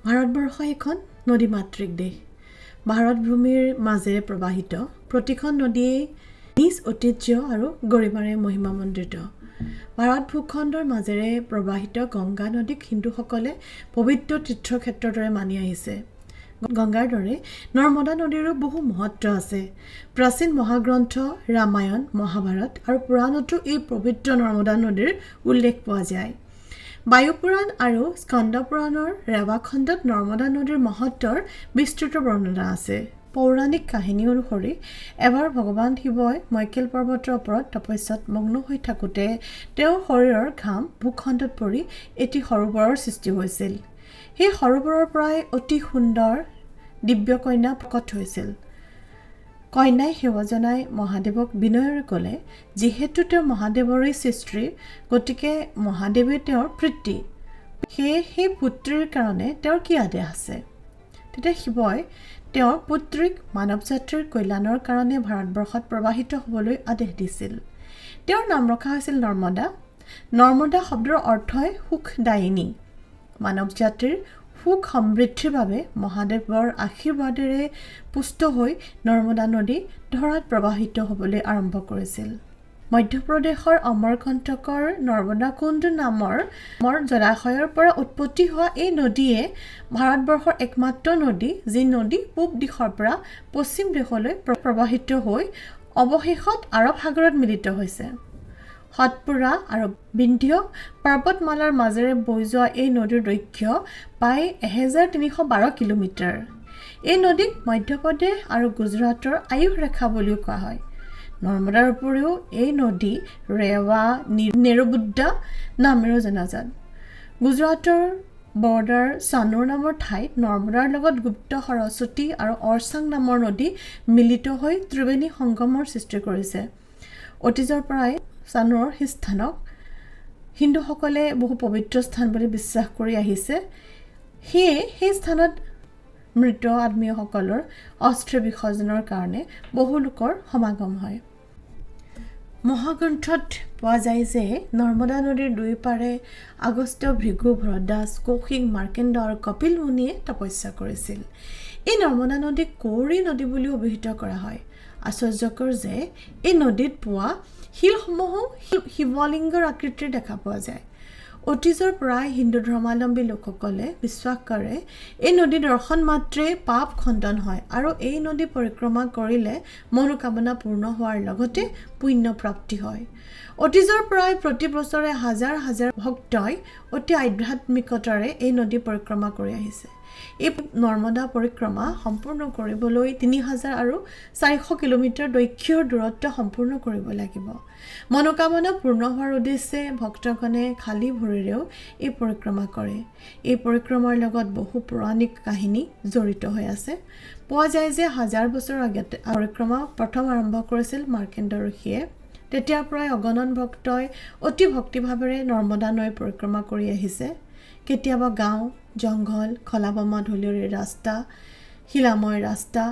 ভাৰতবৰ্ষ এখন নদীমাতৃক দেশ। ভাৰত ভূমিৰ মাজেৰে প্ৰবাহিত প্ৰতিখন নদীয়ে নিজ ঐতিহ্য আৰু গৰিমাৰে মহিমামণ্ডিত। ভাৰত ভূখণ্ডৰ মাজেৰে প্ৰবাহিত গংগা নদীক হিন্দুসকলে পবিত্ৰ তীৰ্থক্ষেত্ৰৰ দৰে মানি আহিছে। গংগাৰ দৰে নৰ্মদা নদীৰো বহু মহত্ব আছে। প্ৰাচীন মহাগ্ৰন্থ ৰামায়ণ, মহাভাৰত আৰু পুৰাণতো এই পবিত্ৰ নৰ্মদা নদীৰ উল্লেখ পোৱা যায়। বায়ু পুৰাণ আৰু স্কন্দ পুৰাণৰ ৰেৱা খণ্ডত নৰ্মদা নদীৰ মহত্বৰ বিস্তৃত বৰ্ণনা আছে। পৌৰাণিক কাহিনী অনুসৰি এবাৰ ভগৱান শিৱই মৈকেল পৰ্বতৰ ওপৰত তপস্যাত মগ্ন হৈ থাকোঁতে তেওঁৰ শৰীৰৰ ঘাম ভূখণ্ডত পৰি এটি সৰোবৰৰ সৃষ্টি হৈছিল। সেই সৰোবৰৰ পৰাই অতি সুন্দৰ দিব্য কন্যা প্ৰকট হৈছিল। কন্যাই সেৱা জনাই মহাদেৱক বিনয়েৰে ক'লে, যিহেতু তেওঁ মহাদেৱৰেই সৃষ্টি, গতিকে মহাদেৱে তেওঁৰ পিতৃ, সেয়ে সেই পুত্ৰীৰ কাৰণে তেওঁৰ কি আদেশ আছে? তেতিয়া শিৱই তেওঁৰ পুত্ৰীক মানৱ জাতিৰ কল্যাণৰ কাৰণে ভাৰতবৰ্ষত প্ৰবাহিত হ'বলৈ আদেশ দিছিল। তেওঁৰ নাম ৰখা হৈছিল নৰ্মদা। নৰ্মদা শব্দৰ অৰ্থই সুখদায়িনী। মানৱ জাতিৰ সুখ সমৃদ্ধিৰ বাবে মহাদেৱৰ আশীৰ্বাদেৰে পুষ্ট হৈ নৰ্মদা নদী ধৰাত প্ৰবাহিত হ'বলৈ আৰম্ভ কৰিছিল। মধ্যপ্ৰদেশৰ অমৰকণ্টকৰ নৰ্মদা কুণ্ড নামৰ জলাশয়ৰ পৰা উৎপত্তি হোৱা এই নদীয়ে ভাৰতবৰ্ষৰ একমাত্ৰ নদী, যি নদী পূব দিশৰ পৰা পশ্চিম দিশলৈ প্ৰবাহিত হৈ অৱশেষত আৰৱ সাগৰত মিলিত হৈছে। সতপুৰা আৰু বিন্ধ্য পৰ্বতমালাৰ মাজেৰে বৈ যোৱা এই নদীৰ দৈৰ্ঘ্য প্ৰায় 1312 কিলোমিটাৰ। এই নদীক মধ্যপ্ৰদেশ আৰু গুজৰাটৰ আয়ুস ৰেখা বুলিও কোৱা হয়। নৰ্মদাৰ উপৰিও এই নদী ৰেৱা, নেৰবুদ্দা নামেৰেও জনাজাত। গুজৰাটৰ বৰ্ডাৰ চানুৰ নামৰ ঠাইত নৰ্মদাৰ লগত গুপ্ত সৰস্বতী আৰু অৰচাং নামৰ নদী মিলিত হৈ ত্ৰিবেণী সংগমৰ সৃষ্টি কৰিছে। অতীজৰ পৰাই চানুৰ সেই স্থানক হিন্দুসকলে বহু পবিত্ৰ স্থান বুলি বিশ্বাস কৰি আহিছে। সেয়ে সেই স্থানত মৃত আত্মীয়সকলৰ অস্থি বিসৰ্জনৰ কাৰণে বহু লোকৰ সমাগম হয়। মহাগ্ৰন্থত পোৱা যায় যে নৰ্মদা নদীৰ দুই পাৰে আগস্ত্য, ভৃগু, ভৰদ্বাজ, কৌশিক, মাৰ্কেণ্ড আৰু কপিল মুনিয়ে তপস্যা কৰিছিল। এই নৰ্মদা নদীক কৌৰী নদী বুলিও অভিহিত কৰা হয়। আশ্চৰ্যকৰ যে এই নদীত পোৱা শিলসমূহো শিৱলিংগৰ আকৃতিৰ দেখা পোৱা যায়। অতীজৰ পৰাই হিন্দু ধৰ্মাৱলম্বী লোকসকলে বিশ্বাস কৰে এই নদী দৰ্শন মাত্ৰেই পাপ খণ্ডন হয় আৰু এই নদী পৰিক্ৰমা কৰিলে মনোকামনা পূৰ্ণ হোৱাৰ লগতে পুণ্য প্ৰাপ্তি হয়। অতীজৰ পৰাই প্ৰতি বছৰে হাজাৰ হাজাৰ ভক্তই অতি আধ্যাত্মিকতাৰে এই নদী পৰিক্ৰমা কৰি আহিছে। এই নৰ্মদা পৰিক্ৰমা সম্পূৰ্ণ কৰিবলৈ 3400 কিলোমিটাৰ দৈৰ্ঘ্যৰ দূৰত্ব সম্পূৰ্ণ কৰিব লাগিব। মনোকামনা পূৰ্ণ হোৱাৰ উদ্দেশ্যে ভক্তগণে খালী ভৰিৰেও এই পৰিক্ৰমা কৰে। এই পৰিক্ৰমাৰ লগত বহু পৌৰাণিক কাহিনী জড়িত হৈ আছে। পোৱা যায় যে 1000 বছৰ আগতে পৰিক্ৰমা প্ৰথম আৰম্ভ কৰিছিল মাৰ্কেণ্ড ঋষিয়ে। তেতিয়াৰ পৰাই অগণন ভক্তই অতি ভক্তিভাৱেৰে নৰ্মদা নৈ পৰিক্ৰমা কৰি আহিছে। কেতিয়াবা গাঁও, জংঘল, খলাবমা ধূলিৰ ৰাস্তা, শিলাময় ৰাস্তা,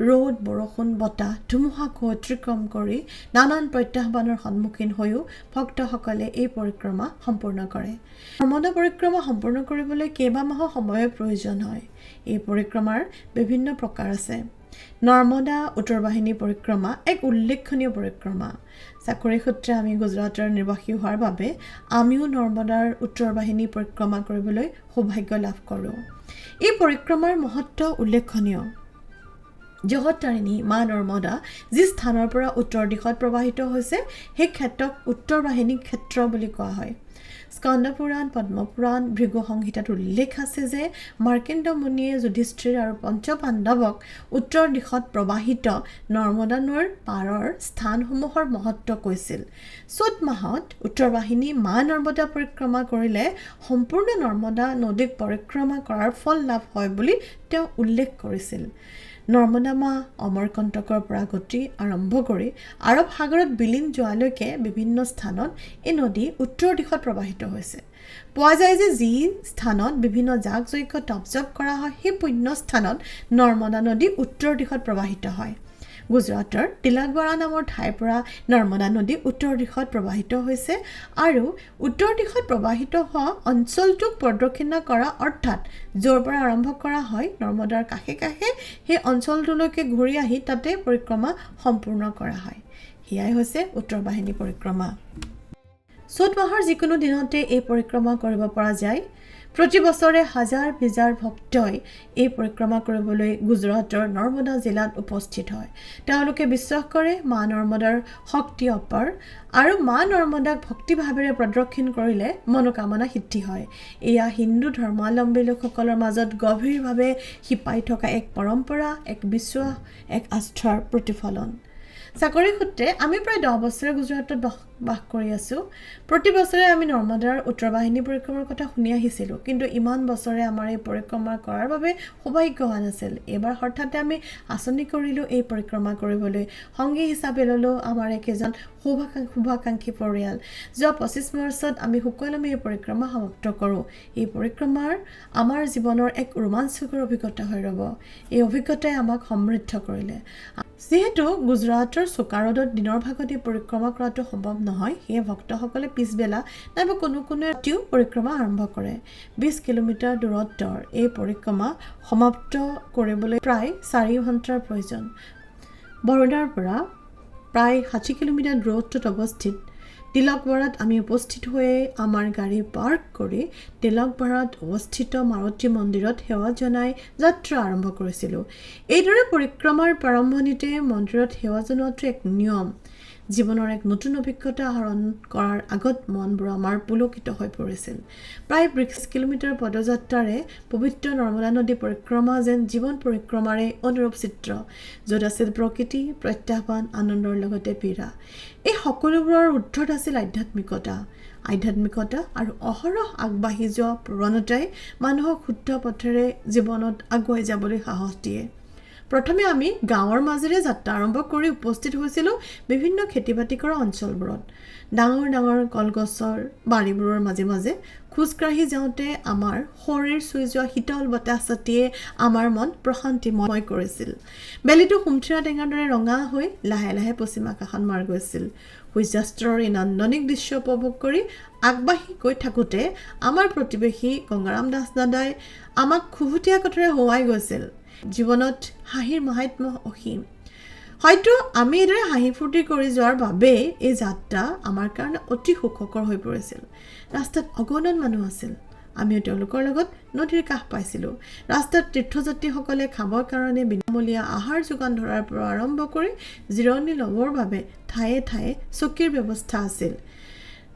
ৰ'দ, বৰষুণ, বতাহ, ধুমুহাক অতিক্ৰম কৰি নানান প্ৰত্যাহ্বানৰ সন্মুখীন হৈও ভক্তসকলে এই পৰিক্ৰমা সম্পূৰ্ণ কৰে। নৰ্মদা পৰিক্ৰমা সম্পূৰ্ণ কৰিবলৈ কেইবামাহৰ সময়ৰ প্ৰয়োজন হয়। এই পৰিক্ৰমাৰ বিভিন্ন প্ৰকাৰ আছে। নৰ্মদা উত্তৰ বাহিনী পৰিক্ৰমা এক উল্লেখনীয় পৰিক্ৰমা। চাকৰি সূত্ৰে আমি গুজৰাটৰ নিবাসী হোৱাৰ বাবে আমিও নৰ্মদাৰ উত্তৰ বাহিনী পৰিক্ৰমা কৰিবলৈ সৌভাগ্য লাভ কৰোঁ। এই পৰিক্ৰমাৰ মহত্ব উল্লেখনীয়। জগততাৰিণী মা নৰ্মদা যি স্থানৰ পৰা উত্তৰ দিশত প্ৰবাহিত হৈছে সেই ক্ষেত্ৰক উত্তৰ বাহিনী ক্ষেত্ৰ বুলি কোৱা হয়। স্কন্দ পুৰাণ, পদ্মপুৰাণ, ভৃগু সংহিতাত উল্লেখ আছে যে মাৰ্কেণ্ড মুনিয়ে যুধিষ্ঠিৰ আৰু পঞ্চপাণ্ডৱক উত্তৰ দিশত প্ৰবাহিত নৰ্মদা নৈৰ পাৰৰ স্থানসমূহৰ মহত্ব কৈছিল। চ'ত মাহত উত্তৰ বাহিনী মা নৰ্মদা পৰিক্ৰমা কৰিলে সম্পূৰ্ণ নৰ্মদা নদীক পৰিক্ৰমা কৰাৰ ফল লাভ হয় বুলি তেওঁ উল্লেখ কৰিছিল। নৰ্মদা মা অমৰকণ্টকৰ পৰা গতি আৰম্ভ কৰি আৰৱ সাগৰত বিলীন যোৱালৈকে বিভিন্ন স্থানত এই নদী উত্তৰ দিশত প্ৰবাহিত হৈছে। পোৱা যায় যে যি স্থানত বিভিন্ন যাগ যজ্ঞ তপজপ কৰা হয় সেই পুণ্য স্থানত নৰ্মদা নদী উত্তৰ দিশত প্ৰবাহিত হয়। গুজৰাটৰ তিলাকৱাৰা নামৰ ঠাইৰ পৰা নৰ্মদা নদী উত্তৰ দিশত প্ৰবাহিত হৈছে আৰু উত্তৰ দিশত প্ৰবাহিত হোৱা অঞ্চলটোক প্ৰদক্ষিণা কৰা অৰ্থাৎ য'ৰ পৰা আৰম্ভ কৰা হয় নৰ্মদাৰ কাষে কাষে সেই অঞ্চলটোলৈকে ঘূৰি আহি তাতে পৰিক্ৰমা সম্পূৰ্ণ কৰা হয়। সেয়াই হৈছে উত্তৰ বাহিনী পৰিক্ৰমা। চ'ত মাহৰ যিকোনো দিনতে এই পৰিক্ৰমা কৰিব পৰা যায়। প্ৰতি বছৰে হাজাৰ হাজাৰ ভক্তই এই পৰিক্ৰমা কৰিবলৈ গুজৰাটৰ নৰ্মদা জিলাত উপস্থিত হয়। তেওঁলোকে বিশ্বাস কৰে মা নৰ্মদাৰ শক্তি অপাৰ আৰু মা নৰ্মদাক ভক্তিভাৱেৰে প্ৰদক্ষিণ কৰিলে মনোকামনা সিদ্ধি হয়। এয়া হিন্দু ধৰ্মাৱলম্বী লোকসকলৰ মাজত গভীৰভাৱে শিপাই থকা এক পৰম্পৰা, এক বিশ্বাস, এক আস্থাৰ প্ৰতিফলন। চাকৰি সূত্ৰে আমি প্ৰায় 10 বছৰে গুজৰাটত বাস কৰি আছোঁ। প্ৰতি বছৰে আমি নৰ্মদাৰ উত্তৰ বাহিনী পৰিক্ৰমাৰ কথা শুনি আহিছিলোঁ, কিন্তু ইমান বছৰে আমাৰ এই পৰিক্ৰমা কৰাৰ বাবে সৌভাগ্য হোৱা নাছিল। এইবাৰ হঠাতে আমি আঁচনি কৰিলোঁ এই পৰিক্ৰমা কৰিবলৈ। সংগী হিচাপে ল'লোঁ আমাৰ একেজন শুভাকাংক্ষী পৰিয়াল। যোৱা 25 মাৰ্চত আমি সুকলমে এই পৰিক্ৰমা সমাপ্ত কৰোঁ। এই পৰিক্ৰমাৰ আমাৰ জীৱনৰ এক ৰোমাঞ্চকৰ অভিজ্ঞতা হৈ ৰ'ব। এই অভিজ্ঞতাই আমাক সমৃদ্ধ কৰিলে। যিহেতু গুজৰাটৰ চোকা ৰ'দত দিনৰ ভাগত এই পৰিক্ৰমা কৰাটো সম্ভৱ নহয়, সেয়ে ভক্তসকলে পিছবেলা নাইবা কোনো ৰাতিও পৰিক্ৰমা আৰম্ভ কৰে। 20 কিলোমিটাৰ দূৰত্বৰ এই পৰিক্ৰমা সমাপ্ত কৰিবলৈ প্ৰায় 4 ঘণ্টাৰ প্ৰয়োজন। বৰোদাৰ পৰা প্ৰায় 60 কিলোমিটাৰ দূৰত্বত অৱস্থিত তিলকৱাৰাত আমি উপস্থিত হৈয়ে আমাৰ গাড়ী পাৰ্ক কৰি তিলকৱাৰাত অৱস্থিত মাৰুতি মন্দিৰত সেৱা জনাই যাত্ৰা আৰম্ভ কৰিছিলোঁ। এইদৰে পৰিক্ৰমাৰ প্ৰাৰম্ভণিতে মন্দিৰত সেৱা জনোৱাটো এক নিয়ম। জীৱনৰ এক নতুন অভিজ্ঞতা আহৰণ কৰাৰ আগত মনবোৰ আমাৰ পুলকিত হৈ পৰিছিল। প্ৰায় 20 কিলোমিটাৰ পদযাত্ৰাৰে পবিত্ৰ নৰ্মদা নদী পৰিক্ৰমা যেন জীৱন পৰিক্ৰমাৰে অনুৰূপ চিত্ৰ, য'ত আছিল প্ৰকৃতি, প্ৰত্যাহ্বান, আনন্দৰ লগতে পীড়া। এই সকলোবোৰৰ ঊৰ্ধত আছিল আধ্যাত্মিকতা আৰু অহৰহ আগবাঢ়ি যোৱা প্ৰৱণতাই মানুহক শুদ্ধ পথেৰে জীৱনত আগুৱাই যাবলৈ সাহস দিয়ে। প্ৰথমে আমি গাঁৱৰ মাজেৰে যাত্ৰা আৰম্ভ কৰি উপস্থিত হৈছিলোঁ বিভিন্ন খেতি বাতি কৰা অঞ্চলবোৰত। ডাঙৰ ডাঙৰ কলগছৰ বাৰীবোৰৰ মাজে মাজে খোজকাঢ়ি যাওঁতে আমাৰ শৰীৰ চুই যোৱা শীতল বতাহ ছাতিয়ে আমাৰ মন প্ৰশান্তিময় কৰিছিল। বেলিটো সুমথিৰা টেঙাৰ দৰে ৰঙা হৈ লাহে লাহে পশ্চিম আকাশত মাৰ গৈছিল। সূৰ্যাস্তৰ এই নান্দনিক দৃশ্য উপভোগ কৰি আগবাঢ়ি গৈ থাকোঁতে আমাৰ প্ৰতিবেশী গংগাৰাম দাস দাদাই আমাক খুহুতীয়া কথাৰে হওঁৱাই গৈছিল। জীৱনত হাঁহিৰ মাহাত্ম্য অসীম। হয়তো আমি এইদৰে হাঁহি ফূৰ্তি কৰি যোৱাৰ বাবেই এই যাত্ৰা আমাৰ কাৰণে অতি সুখকৰ হৈ পৰিছিল। ৰাস্তাত অগণন মানুহ আছিল। আমিও তেওঁলোকৰ লগত নদীৰ কাষ পাইছিলোঁ। ৰাস্তাত তীৰ্থযাত্ৰীসকলে খাবৰ কাৰণে বিনামূলীয়া আহাৰ যোগান ধৰাৰ পৰা আৰম্ভ কৰি জিৰণি ল'বৰ বাবে ঠায়ে ঠায়ে চকীৰ ব্যৱস্থা আছিল।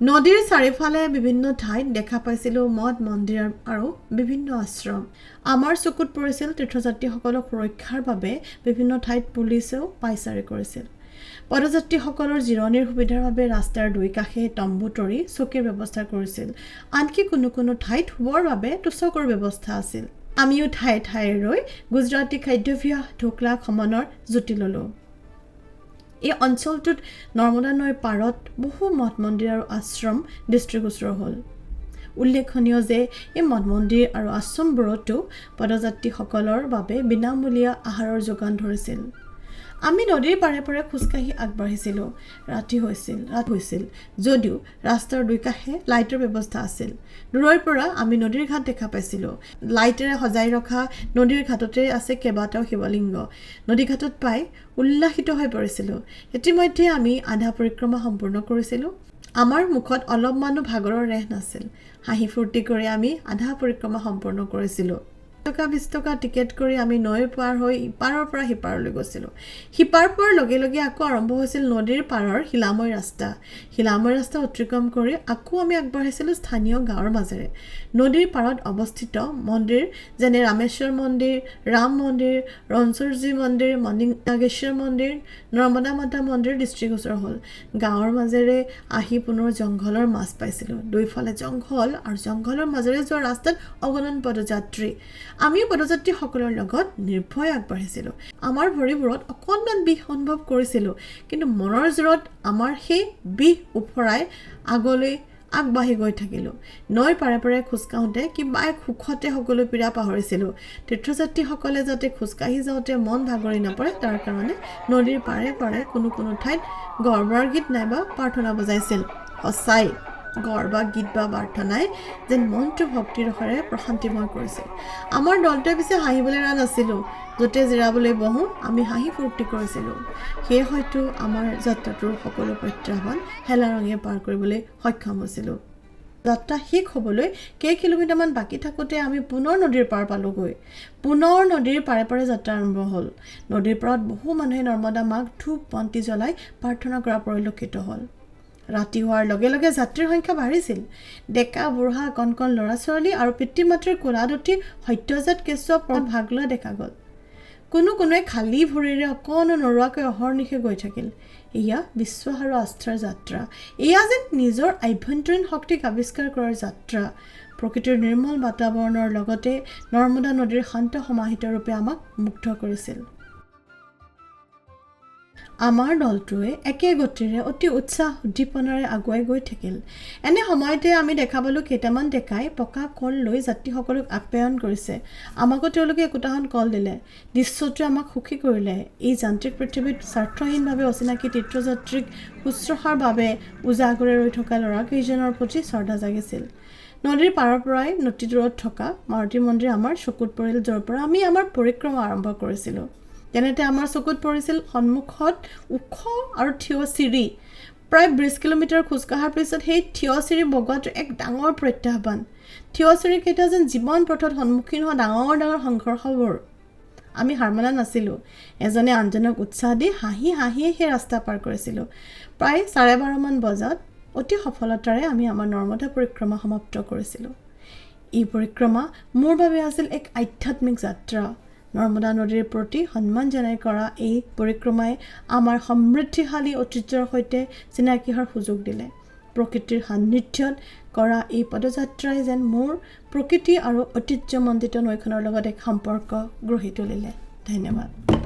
নদীৰ চাৰিওফালে বিভিন্ন ঠাইত দেখা পাইছিলোঁ মঠ মন্দিৰ আৰু বিভিন্ন আশ্ৰম। আমাৰ চকুত পৰিছিল তীৰ্থযাত্ৰীসকলক সুৰক্ষাৰ বাবে বিভিন্ন ঠাইত পুলিচেও পাইচাৰি কৰিছিল। পদযাত্ৰীসকলৰ জিৰণিৰ সুবিধাৰ বাবে ৰাস্তাৰ দুই কাষে তম্বু তৰি চকীৰ ব্যৱস্থা কৰিছিল। আনকি কোনো ঠাইত শুবৰ বাবে তোচকৰ ব্যৱস্থা আছিল। আমিও ঠায়ে ঠায়ে ৰৈ গুজৰাটী খাদ্যাভ্যাস ঢোকলা খমনৰ জুতি ল'লোঁ। এই অঞ্চলটোত নৰ্মদা নৈৰ পাৰত বহু মঠ মন্দিৰ আৰু আশ্ৰম দৃষ্টিগোচৰ হ'ল। উল্লেখনীয় যে এই মঠ মন্দিৰ আৰু আশ্ৰমবোৰতো পদযাত্ৰীসকলৰ বাবে বিনামূলীয়া আহাৰৰ যোগান ধৰিছিল। আমি নদীৰ পাৰে পাৰে খোজকাঢ়ি আগবাঢ়িছিলোঁ। ৰাত হৈছিল যদিও ৰাস্তাৰ দুই কাষে লাইটৰ ব্যৱস্থা আছিল। দূৰৰ পৰা আমি নদীৰ ঘাট দেখা পাইছিলোঁ। লাইটেৰে সজাই ৰখা নদীৰ ঘাটতে আছে কেইবাটাও শিৱলিংগ। নদীঘাটত পাই উল্লাসিত হৈ পৰিছিলোঁ। ইতিমধ্যে আমি আধা পৰিক্ৰমা সম্পূৰ্ণ কৰিছিলোঁ। আমাৰ মুখত অলপমানো ভাগৰৰ ৰেহ নাছিল। হাঁহি ফূৰ্তি কৰি আমি আধা পৰিক্ৰমা সম্পূৰ্ণ কৰিছিলোঁ। 20 টকা টিকেট কৰি আমি নৈ পাৰ হৈ ইপাৰৰ পৰা সিপাৰলৈ গৈছিলোঁ। সিপাৰ পোৱাৰ লগে লগে আকৌ আৰম্ভ হৈছিল নদীৰ পাৰৰ শিলাময় ৰাস্তা অতিক্ৰম কৰি আকৌ আমি আগবাঢ়িছিলোঁ স্থানীয় গাঁৱৰ মাজেৰে। নদীৰ পাৰত অৱস্থিত মন্দিৰ যেনে ৰামেশ্বৰ মন্দিৰ, ৰাম মন্দিৰ, ৰণচৰজী মন্দিৰ, মণিনাগেশ্বৰ মন্দিৰ, নৰ্মদা মাতা মন্দিৰ দৃষ্টিগোচৰ হ'ল। গাঁৱৰ মাজেৰে আহি পুনৰ জংঘলৰ মাজ পাইছিলোঁ। দুইফালে জংঘল আৰু জংঘলৰ মাজেৰে যোৱা ৰাস্তাত অগণন পদযাত্ৰী। আমিও পদযাত্ৰীসকলৰ লগত নিৰ্ভয় আগবাঢ়িছিলোঁ। আমাৰ ভৰিবোৰত অকণমান বিষ অনুভৱ কৰিছিলোঁ, কিন্তু মনৰ জোৰত আমাৰ সেই বিষ উফৰাই আগলৈ আগবাঢ়ি গৈ থাকিলোঁ নৈ পাৰে পাৰে খোজকাঢ়োঁতে কিবা এক সুখতে সকলো পীড়া পাহৰিছিলোঁ তীৰ্থযাত্ৰীসকলে যাতে খোজকাঢ়ি যাওঁতে মন ভাগৰি নপৰে তাৰ কাৰণে নদীৰ পাৰে পাৰে কোনো ঠাইত গৰ্বৰ গীত নাইবা প্ৰাৰ্থনা বজাইছিল সঁচাই গৰ্বা গীত বা প্ৰাৰ্থনাই যেন মনটো ভক্তিৰসেৰে প্ৰশান্তিময় কৰিছিল আমাৰ দলটোৱে পিছে হাঁহিবলৈ এৰা নাছিলোঁ য'তে জিৰাবলৈ বহোঁ আমি হাঁহি ফূৰ্তি কৰিছিলোঁ সেয়ে হয়তো আমাৰ যাত্ৰাটোৰ সকলো প্ৰত্যাহ্বান হেলাৰঙে পাৰ কৰিবলৈ সক্ষম হৈছিলোঁ যাত্ৰা শেষ হ'বলৈ কেই কিলোমিটাৰমান বাকী থাকোঁতে আমি পুনৰ নদীৰ পাৰ পালোঁগৈ পুনৰ নদীৰ পাৰে পাৰে যাত্ৰা আৰম্ভ হ'ল নদীৰ পাৰত বহু মানুহে নৰ্মদা মাক ধূপ বন্তি জ্বলাই প্ৰাৰ্থনা কৰা পৰিলক্ষিত হ'ল ৰাতি হোৱাৰ লগে লগে যাত্ৰীৰ সংখ্যা বাঢ়িছিল ডেকা বুঢ়া কণ ল'ৰা ছোৱালী আৰু পিতৃ মাতৃৰ কোলাত উঠি সত্যজাত কেঁচুৱা ভাগ লোৱা দেখা গ'ল কোনোৱে খালী ভৰিৰে অকণো নৰোৱাকৈ অহৰ্নিশে গৈ থাকিল এয়া বিশ্বাস আৰু আস্থাৰ যাত্ৰা এয়া যেন নিজৰ আভ্যন্তৰীণ শক্তিক আৱিষ্কাৰ কৰাৰ যাত্ৰা প্ৰকৃতিৰ নিৰ্মল বাতাবৰণৰ লগতে নৰ্মদা নদীৰ শান্ত সমাহিত ৰূপে আমাক মুগ্ধ কৰিছিল আমাৰ দলটোৱে একে গতিৰে অতি উৎসাহ উদ্দীপনাৰে আগুৱাই গৈ থাকিল এনে সময়তে আমি দেখা পালোঁ কেইটামান ডেকাই পকা কল লৈ যাত্ৰীসকলক আপ্যায়ন কৰিছে আমাকো তেওঁলোকে একোটাহন কল দিলে দৃশ্যটোৱে আমাক সুখী কৰিলে এই যান্ত্ৰিক পৃথিৱীত স্বাৰ্থহীনভাৱে অচিনাকি তীৰ্থযাত্ৰীক শুশ্ৰূষাৰ বাবে উজাগৰে ৰৈ থকা ল'ৰাকেইজনৰ প্ৰতি শ্ৰদ্ধা জাগিছিল নদীৰ পাৰৰ পৰাই নতি দূৰত থকা মাৰুতি মন্দিৰ আমাৰ চকুত পৰিল য'ৰ পৰা আমি আমাৰ পৰিক্ৰমা আৰম্ভ কৰিছিলোঁ তেনেতে আমাৰ চকুত পৰিছিল সন্মুখত ওখ আৰু থিয় চিৰি প্ৰায় 20 কিলোমিটাৰ খোজ কঢ়াৰ পিছত সেই থিয় চিৰি বগোৱাটো এক ডাঙৰ প্ৰত্যাহ্বান থিয় চিৰিকেইটা যেন জীৱন পথত সন্মুখীন হোৱা ডাঙৰ সংঘৰ্ষবোৰ আমি হাৰ মানা নাছিলোঁ এজনে আনজনক উৎসাহ দি হাঁহিয়ে সেই ৰাস্তা পাৰ কৰিছিলোঁ প্ৰায় 12:30 মান বজাত অতি সফলতাৰে আমি আমাৰ নৰ্মদা পৰিক্ৰমা সমাপ্ত কৰিছিলোঁ এই পৰিক্ৰমা মোৰ বাবে আছিল এক আধ্যাত্মিক যাত্ৰা নৰ্মদা নদীৰ প্ৰতি সন্মান জনাই কৰা এই পৰিক্ৰমাই আমাৰ সমৃদ্ধিশালী ঐতিহ্যৰ সৈতে চিনাকি হোৱাৰ সুযোগ দিলে প্ৰকৃতিৰ সান্নিধ্যত কৰা এই পদযাত্ৰাই যেন মোৰ প্ৰকৃতি আৰু ঐতিহ্যমণ্ডিত নৈখনৰ লগত এক সম্পৰ্ক গঢ়ি তুলিলে ধন্যবাদ